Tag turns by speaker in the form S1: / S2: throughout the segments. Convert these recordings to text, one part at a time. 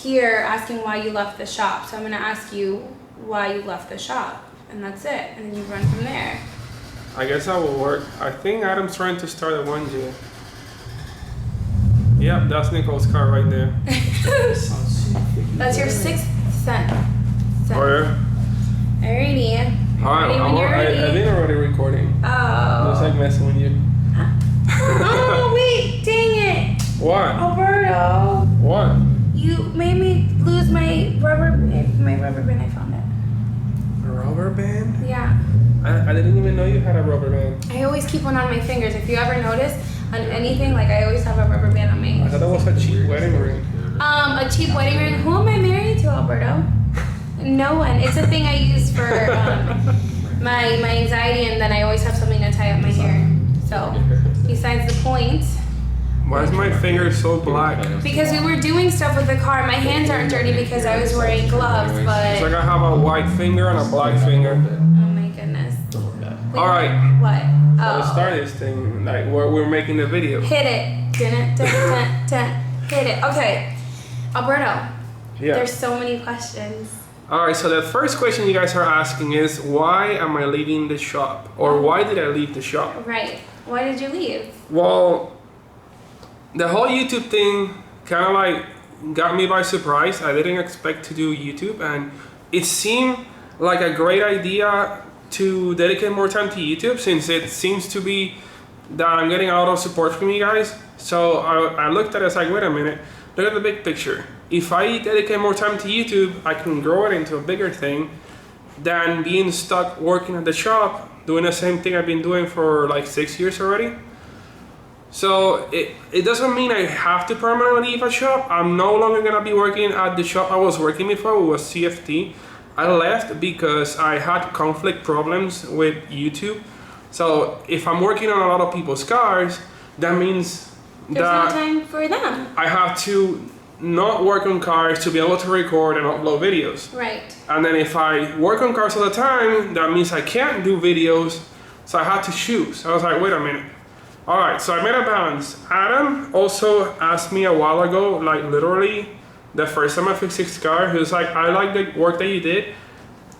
S1: here asking why you left the shop. So I'm gonna ask you why you left the shop, and that's it. And then you run from there.
S2: I guess that will work. I think Adam's trying to start a 1G. Yep, that's Nicole's car right there.
S1: That's your sixth cent.
S2: Oh yeah?
S1: Alrighty.
S2: Alright, I think I'm already recording.
S1: Oh.
S2: Looks like messing with you.
S1: Oh, wait, dang it.
S2: What?
S1: Alberto.
S2: What?
S1: You made me lose my rubber band. I found it.
S2: A rubber band?
S1: Yeah.
S2: I didn't even know you had a rubber band.
S1: I always keep one on my fingers. If you ever notice, on anything, like I always have a rubber band on my.
S2: I thought that was a cheap wedding ring.
S1: A cheap wedding ring. Who am I married to, Alberto? No one. It's a thing I use for my anxiety, and then I always have something to tie up my hair. So, besides the point.
S2: Why is my finger so black?
S1: Because we were doing stuff with the car. My hands aren't dirty because I was wearing gloves, but.
S2: It's like I have a white finger and a black finger.
S1: Oh my goodness.
S2: All right.
S1: What? Oh.
S2: Let's start this thing. Like we're making the video.
S1: Hit it. Dun, dun, dun, dun. Hit it. Okay. Alberto.
S2: Yeah.
S1: There's so many questions.
S2: All right. So the first question you guys are asking is, why am I leaving the shop, or why did I leave the shop?
S1: Right. Why did you leave?
S2: Well, the whole YouTube thing kind of like got me by surprise. I didn't expect to do YouTube, and it seemed like a great idea to dedicate more time to YouTube, since it seems to be that I'm getting a lot of support from you guys. So I looked at it, I was like, wait a minute, look at the big picture. If I dedicate more time to YouTube, I can grow it into a bigger thing than being stuck working at the shop, doing the same thing I've been doing for like 6 years already. So it doesn't mean I have to permanently leave a shop. I'm no longer gonna be working at the shop I was working before, it was CFT. I left because I had conflict problems with YouTube. So if I'm working on a lot of people's cars, that means
S1: There's no time for them.
S2: I have to not work on cars to be able to record and upload videos.
S1: Right.
S2: And then if I work on cars all the time, that means I can't do videos. So I had to choose. I was like, wait a minute. All right, so I made a balance. Adam also asked me a while ago, like literally the first time I fixed his car, he was like, I like the work that you did.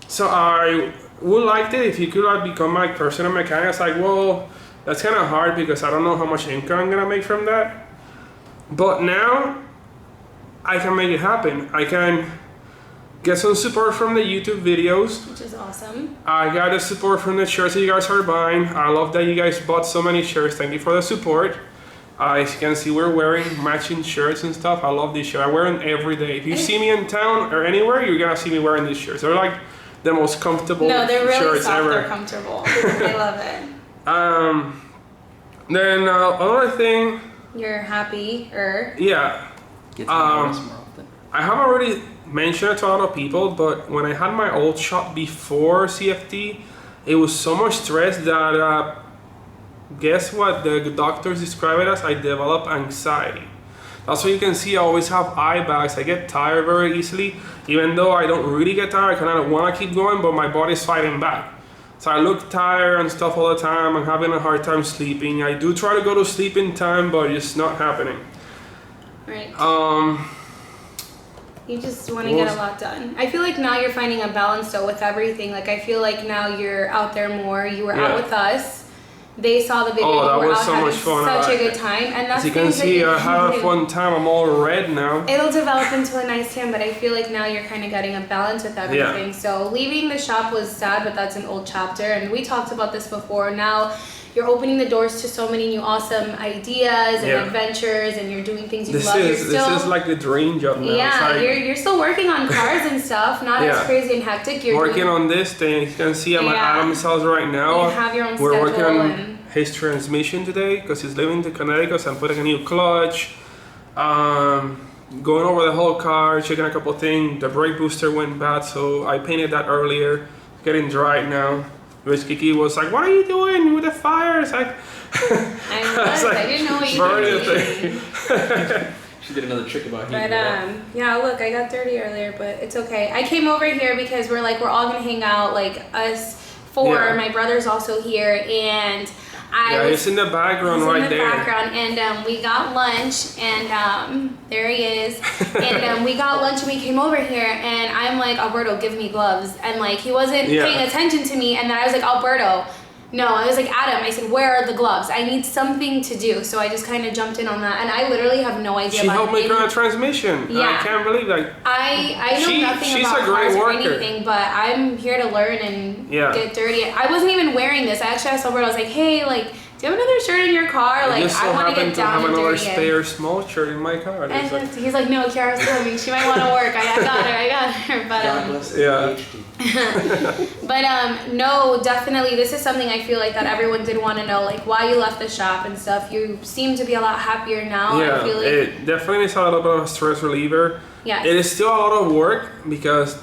S2: So I would like it if you could like become my personal mechanic. I was like, well, that's kind of hard because I don't know how much income I'm gonna make from that. But now I can make it happen. I can get some support from the YouTube videos.
S1: Which is awesome.
S2: I got the support from the shirts that you guys are buying. I love that you guys bought so many shirts. Thank you for the support. As you can see, we're wearing matching shirts and stuff. I love these shirts. I wear them every day. If you see me in town or anywhere, you're gonna see me wearing these shirts. They're like the most comfortable
S1: No, they're really
S2: shirts
S1: soft.
S2: ever.
S1: They're comfortable. I love it.
S2: Then another thing.
S1: You're happier.
S2: Yeah.
S3: Get to notice more often.
S2: I have already mentioned it to a lot of people, but when I had my old shop before CFT, it was so much stress that guess what the doctors describe it as? I develop anxiety. That's why you can see I always have eye bags. I get tired very easily. Even though I don't really get tired, I kind of want to keep going, but my body's fighting back. So I look tired and stuff all the time. I'm having a hard time sleeping. I do try to go to sleep in time, but it's not happening.
S1: Right. You just want to get a lot done. I feel like now you're finding a balance though with everything. Like I feel like now you're out there more. You were out with us. They saw the video.
S2: Oh, that
S1: you were
S2: was
S1: out
S2: so
S1: having
S2: much fun.
S1: Such a good time. And that's
S2: as you can see, I have a fun time. I'm all red now.
S1: It'll develop into a nice tan, but I feel like now you're kind of getting a balance with everything.
S2: Yeah.
S1: So leaving the shop was sad, but that's an old chapter. And we talked about this before. Now you're opening the doors to so many new awesome ideas and adventures, and you're doing things you love.
S2: This is like the dream job now.
S1: Yeah,
S2: like,
S1: you're still working on cars and stuff, not as crazy and hectic. You're
S2: working on this thing. You can see I'm at Adam's house right now.
S1: You have your own
S2: We're
S1: schedule
S2: working on
S1: and
S2: his transmission today because he's leaving to Connecticut, so I'm putting a new clutch. Going over the whole car, checking a couple things. The brake booster went bad, so I painted that earlier. Getting dry now. Which Kiki was like, what are you doing with the fire? It's like,
S1: I didn't know what you were doing.
S3: She did another trick about heating.
S1: But yeah, look, I got dirty earlier, but it's okay. I came over here because we're all gonna hang out, like us four. My brother's also here, and
S2: It's in the background right there.
S1: Background, and we got lunch, and there he is. And we got lunch, and we came over here, and I'm like, Alberto, give me gloves, and like he wasn't paying attention to me, and then I was like, Alberto. No, I was like, Adam, I said, where are the gloves? I need something to do. So I just kind of jumped in on that. And I literally have no idea
S2: she
S1: about
S2: helped me run a transmission.
S1: Yeah.
S2: I can't believe that.
S1: I know nothing about cars or anything, but I'm here to learn and get dirty. I wasn't even wearing this. I actually asked Alberto, I was like, hey, like, do you have another shirt in your car? Like,
S2: I
S1: want to get down and dirty.
S2: I have another spare small shirt in my car.
S1: And he's like, no, Kiara's coming. She might want to work. I got her. But no, definitely, this is something I feel like that everyone did want to know, like why you left the shop and stuff. You seem to be a lot happier now.
S2: Yeah,
S1: I feel like
S2: it definitely is a little bit of a stress reliever.
S1: Yeah,
S2: it is still a lot of work because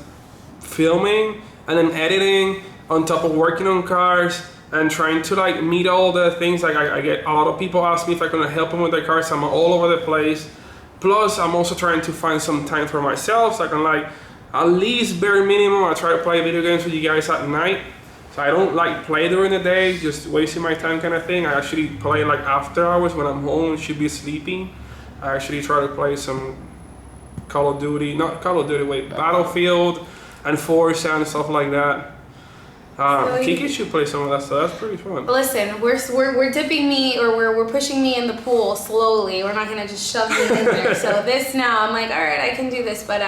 S2: filming and then editing on top of working on cars and trying to like meet all the things. Like I get a lot of people ask me if I can help them with their cars. I'm all over the place. Plus, I'm also trying to find some time for myself so I can like at least bare minimum. I try to play video games with you guys at night. So I don't like play during the day, just wasting my time kind of thing. I actually play like after hours when I'm home and should be sleeping. I actually try to play some Battlefield and Forza and stuff like that. Kiki should play some of that stuff. That's pretty fun.
S1: Listen, we're dipping me, or we're pushing me in the pool slowly. We're not gonna just shove me in there. So this now, I'm like, all right, I can do this. But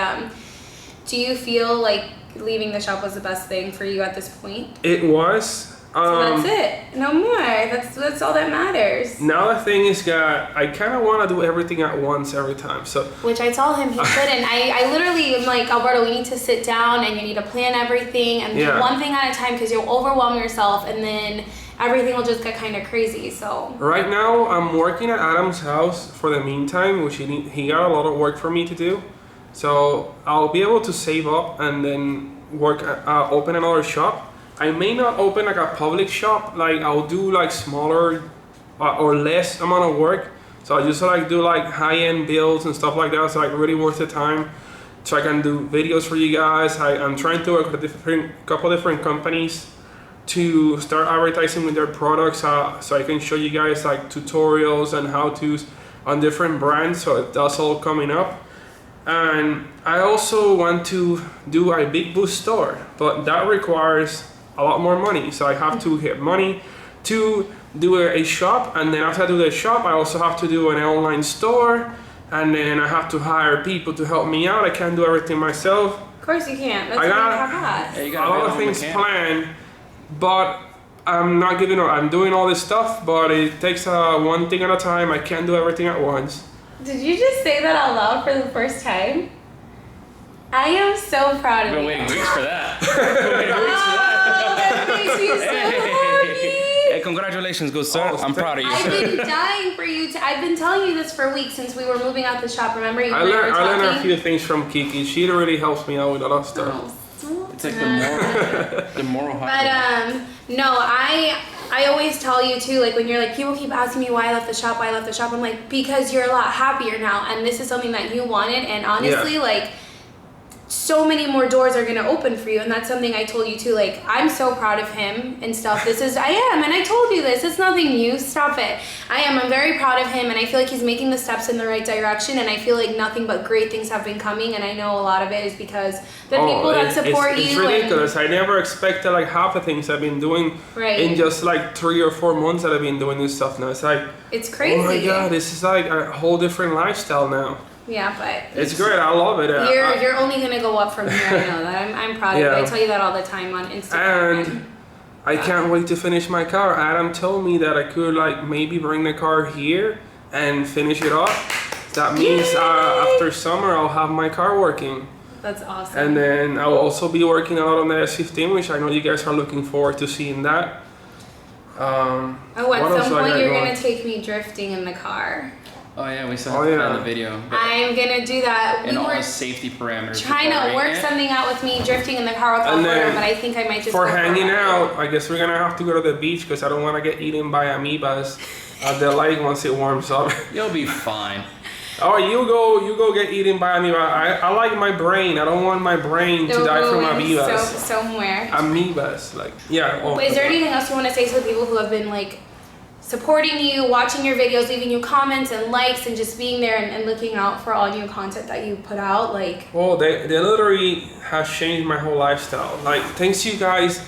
S1: do you feel like leaving the shop was the best thing for you at this point?
S2: It was.
S1: So that's it. No more. That's all that matters.
S2: Now the thing is that I kind of want to do everything at once every time. So
S1: which I told him he couldn't. I literally am like, Alberto, we need to sit down and you need to plan everything and do one thing at a time because you'll overwhelm yourself and then everything will just get kind of crazy. So
S2: right now I'm working at Adam's house for the meantime, which he got a lot of work for me to do. So I'll be able to save up and then open another shop. I may not open like a public shop, like I'll do like smaller or less amount of work. So I just like do like high-end builds and stuff like that. So like really worth the time. So I can do videos for you guys. I'm trying to work with a couple different companies to start advertising with their products. So I can show you guys like tutorials and how-tos on different brands. So that's all coming up. And I also want to do a BIGBOOST store, but that requires a lot more money. So I have to get money to do a shop, and then after I do the shop, I also have to do an online store, and then I have to hire people to help me out. I can't do everything myself.
S1: Of course you can't. That's
S2: I got
S1: a
S2: lot of things planned, but I'm not giving up. I'm doing all this stuff, but it takes one thing at a time. I can't do everything at once.
S1: Did you just say that out loud for the first time? I am so proud of you.
S3: I've been waiting weeks for that.
S1: That makes me so happy.
S3: Hey, congratulations, good sir. I'm proud of you.
S1: I've been dying for you to. I've been telling you this for weeks since we were moving out the shop. Remember you?
S2: I learned a few things from Kiki. She really helps me out with a lot of stuff.
S3: It's like the moral high.
S1: But no, I always tell you too, like when you're like, people keep asking me why I left the shop, I'm like, because you're a lot happier now, and this is something that you wanted, and honestly, like, so many more doors are gonna open for you, and that's something I told you too. Like, I'm so proud of him and stuff. I am, and I told you this. It's nothing new. Stop it. I'm very proud of him, and I feel like he's making the steps in the right direction, and I feel like nothing but great things have been coming, and I know a lot of it is because the people that support you.
S2: It's ridiculous. I never expected like half the things I've been doing in just like 3 or 4 months that I've been doing this stuff now. It's like,
S1: it's crazy.
S2: Oh my God, this is like a whole different lifestyle now.
S1: Yeah, but
S2: it's great. I love it.
S1: You're only gonna go up from here. I know that. I'm proud of you. I tell you that all the time on Instagram.
S2: And I can't wait to finish my car. Adam told me that I could like maybe bring the car here and finish it off. That means after summer I'll have my car working.
S1: That's awesome.
S2: And then I'll also be working a lot on the S15, which I know you guys are looking forward to seeing that.
S1: At some point you're gonna take me drifting in the car.
S3: Oh yeah, we still have to find the video.
S1: I'm gonna do that.
S3: And all the safety parameters.
S1: Trying to work something out with me drifting in the car with Alberto, but I think I might just
S2: for hanging out. I guess we're gonna have to go to the beach because I don't want to get eaten by amoebas at the lake once it warms up.
S3: You'll be fine.
S2: Oh, you go get eaten by amoeba. I like my brain. I don't want my brain to die from amoebas.
S1: Somewhere.
S2: Amoebas, like yeah.
S1: Is there anything else you want to say to the people who have been like supporting you, watching your videos, leaving you comments and likes, and just being there and looking out for all new content that you put out. Like,
S2: well, they literally has changed my whole lifestyle. Like, thanks to you guys,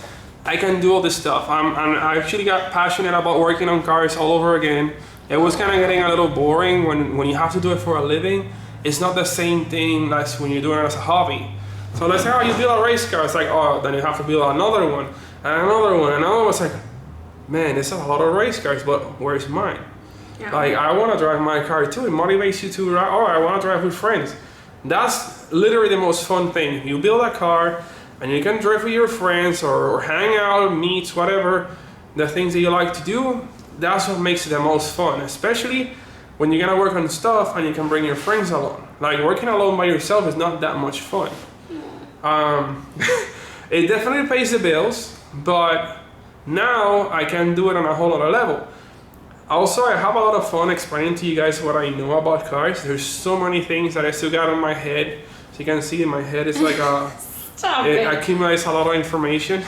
S2: I can do all this stuff. I actually got passionate about working on cars all over again. It was kind of getting a little boring when you have to do it for a living. It's not the same thing as when you're doing it as a hobby. So let's say, oh, you build a race car. It's like, oh, then you have to build another one, and another one, and another one. It's like, man, it's a lot of race cars, but where's mine? Yeah. Like, I want to drive my car too. It motivates you to, oh, I want to drive with friends. That's literally the most fun thing. You build a car, and you can drive with your friends or hang out, meet, whatever, the things that you like to do. That's what makes it the most fun, especially when you're gonna work on stuff and you can bring your friends along. Like, working alone by yourself is not that much fun. It definitely pays the bills, but now I can do it on a whole other level. Also, I have a lot of fun explaining to you guys what I know about cars. There's so many things that I still got in my head. So you can see in my head, it's like it accumulates a lot of information.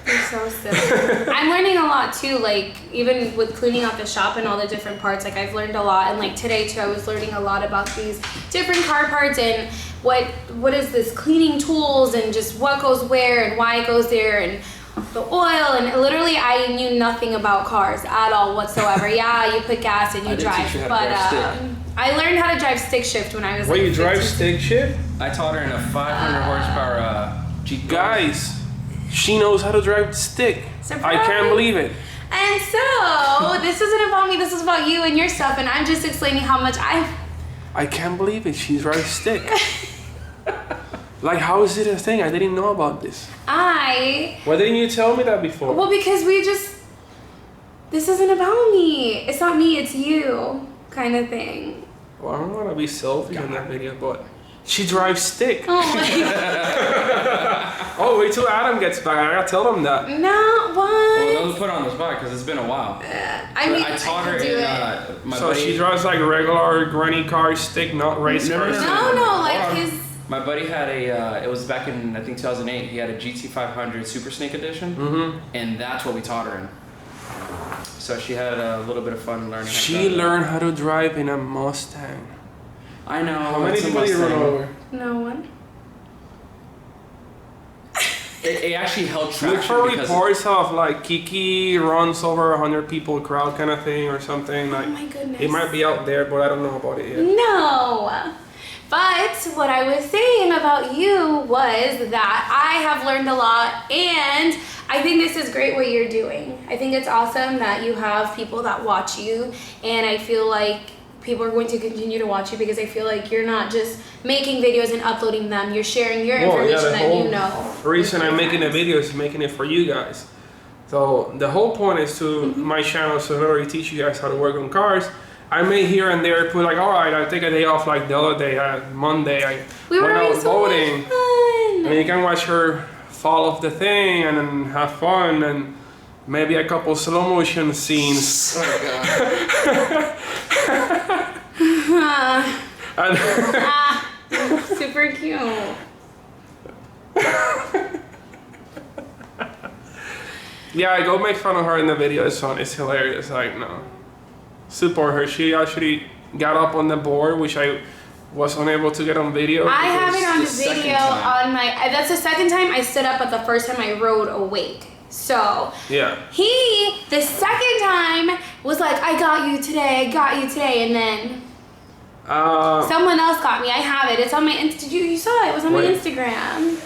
S1: You're so silly. I'm learning a lot too, like even with cleaning out the shop and all the different parts, like I've learned a lot. And like today too, I was learning a lot about these different car parts and what is this cleaning tools and just what goes where and why it goes there and the oil. And literally I knew nothing about cars at all whatsoever. Yeah, you put gas and you drive, but I learned how to drive stick shift when I was
S2: Wait,
S1: like
S2: you drive stick shift?
S3: I taught her in a 500 horsepower Jeep.
S2: Guys, she knows how to drive stick.
S1: Surprise.
S2: I can't believe it.
S1: And so, this isn't about me, this is about you and your stuff, and I'm just explaining how much
S2: I can't believe it, she drives stick. Like, how is it a thing? I didn't know about this. Why didn't you tell me that before?
S1: Well, because this isn't about me. It's not me, it's you, kind of thing.
S2: Well, I don't want to be selfish in that video, but she drives stick.
S1: Oh my God.
S2: Oh, wait till Adam gets back. I gotta tell him that.
S1: No, what?
S3: Well, don't put on the spot because it's been a while.
S1: I
S3: taught her in
S2: so buddy, she drives like regular granny car stick, not race cars.
S1: No, like his.
S3: My buddy had it was back in, I think, 2008. He had a GT500 Super Snake Edition, and that's what we taught her in. So she had a little bit of fun learning.
S2: She learned how to drive in a Mustang.
S3: I know.
S2: How many people did you run over?
S1: No one.
S3: It actually held traction.
S2: Look for reports of like Kiki runs over 100 people crowd kind of thing or something. Like,
S1: oh my goodness.
S2: It might be out there, but I don't know about it yet.
S1: No. But what I was saying about you was that I have learned a lot, and I think this is great what you're doing. I think it's awesome that you have people that watch you, and I feel like people are going to continue to watch you because I feel like you're not just making videos and uploading them. You're sharing your information that you know.
S2: The reason I'm making the video is making it for you guys. So the whole point is to my channel to literally teach you guys how to work on cars. I may here and there put like, all right, I'll take a day off like the other day, Monday, I went out voting. And you can watch her fall off the thing and then have fun and maybe a couple slow motion scenes.
S3: Oh
S1: God. Super cute.
S2: Yeah, I go make fun of her in the video. It's fun. It's hilarious. Like, no. Support her. She actually got up on the board, which I was unable to get on video.
S1: I have it on the video on my. That's the second time I stood up, but the first time I rode awake. So
S2: yeah,
S1: the second time was like, I got you today, and then someone else got me. I have it. It's on my Insta. You saw it. It was on my Instagram.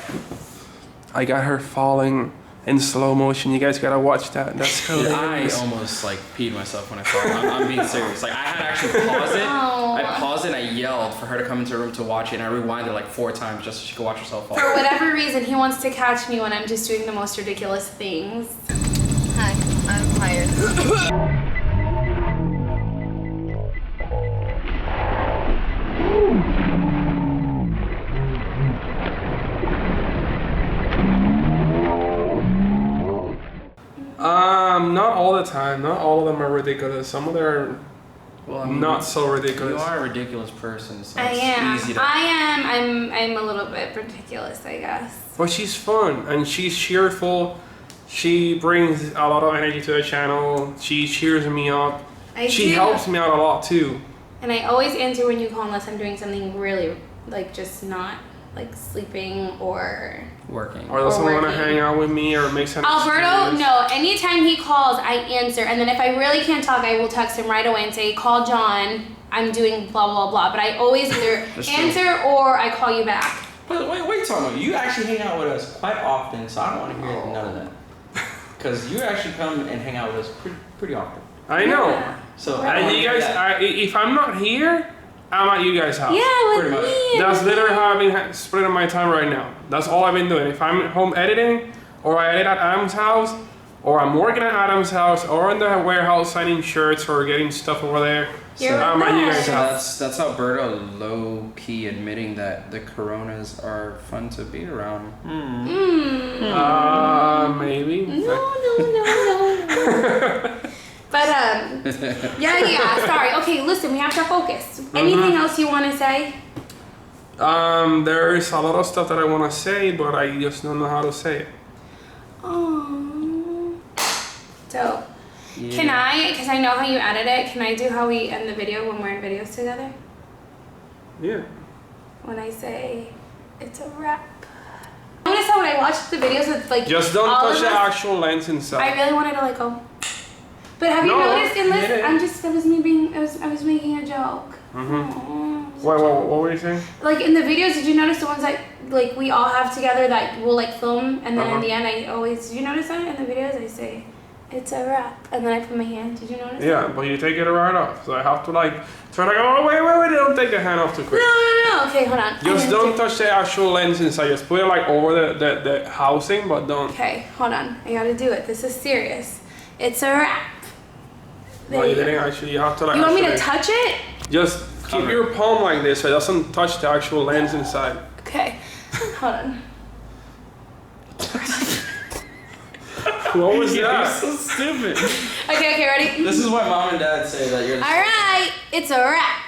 S2: I got her falling in slow motion. You guys gotta watch that. That's hilarious.
S3: I almost like peed myself when I saw it. I'm being serious. Like I had to actually pause it.
S1: Oh.
S3: I paused it and I yelled for her to come into her room to watch it, and I rewinded like 4 times just so she could watch herself fall.
S1: For whatever reason, he wants to catch me when I'm just doing the most ridiculous things.
S4: Hi, I'm tired.
S2: Not all the time. Not all of them are ridiculous. Some of them are not so ridiculous.
S3: You are a ridiculous person, so
S1: I
S3: it's
S1: am.
S3: easy to...
S1: I'm a little bit ridiculous, I guess.
S2: But she's fun and she's cheerful. She brings a lot of energy to the channel. She cheers me up. She
S1: do.
S2: helps me out a lot too.
S1: And I always answer when you call unless I'm doing something really, like, just not, like, sleeping or
S3: Working.
S2: Or doesn't want to
S1: working.
S2: hang out with me or make some
S1: Alberto,
S2: excuse.
S1: no. Anytime he calls, I answer. And then if I really can't talk, I will text him right away and say, call John. I'm doing blah, blah, blah. But I always either answer or I call you back.
S3: But wait, Tomo, you actually hang out with us quite often, so I don't want to hear none of that. Because you actually come and hang out with us pretty often.
S2: I know.
S1: Yeah.
S3: So
S2: And you guys, if I'm not here, I'm at you guys' house.
S1: Yeah, with
S3: Pretty much.
S1: me.
S2: That's literally how I've been splitting my time right now. That's all I've been doing. If I'm at home editing, or I edit at Adam's house, or I'm working at Adam's house, or in the warehouse signing shirts or getting stuff over there,
S1: You're
S2: I'm at you guys'
S1: right.
S2: house.
S3: That's Alberto low-key admitting that the Coronas are fun to be around.
S2: Maybe.
S1: No. But, yeah, sorry. Okay, listen, we have to focus. Anything else you want to say?
S2: There's a lot of stuff that I want to say, but I just don't know how to say it.
S1: Oh. So,
S3: Yeah.
S1: can I, because I know how you edit it, can I do how we end the video when we're in videos together?
S2: Yeah.
S1: When I say, it's a wrap. Notice how when I watch the videos with, like,
S2: Just don't
S1: all
S2: touch
S1: of
S2: the
S1: us,
S2: actual lens inside.
S1: I really wanted to let go. But have you
S2: No,
S1: noticed in this?
S2: hit it.
S1: That was me being, I was making a joke.
S2: What were you saying?
S1: Like in the videos, did you notice the ones that like we all have together that we'll like film and then in
S2: Uh-huh.
S1: the end I always, did you notice that in the videos I say, it's a wrap and then I put my hand, did you notice
S2: Yeah,
S1: that?
S2: but you take it right off. So I have to like try to go, oh, wait, don't take the hand off too quick.
S1: No, okay, hold on.
S2: Just don't touch the actual lens inside. Just put it like over the housing, but don't.
S1: Okay, hold on, I gotta do it, this is serious. It's a wrap.
S2: No, you didn't actually. You have to like.
S1: You want me to
S2: actually-
S1: touch it?
S2: Just keep your palm like this so it doesn't touch the actual lens inside.
S1: Okay, hold on.
S2: What was
S3: You're
S2: that?
S3: so stupid.
S1: Okay, ready?
S3: This is what mom and dad say that you're the
S1: Alright, it's a wrap.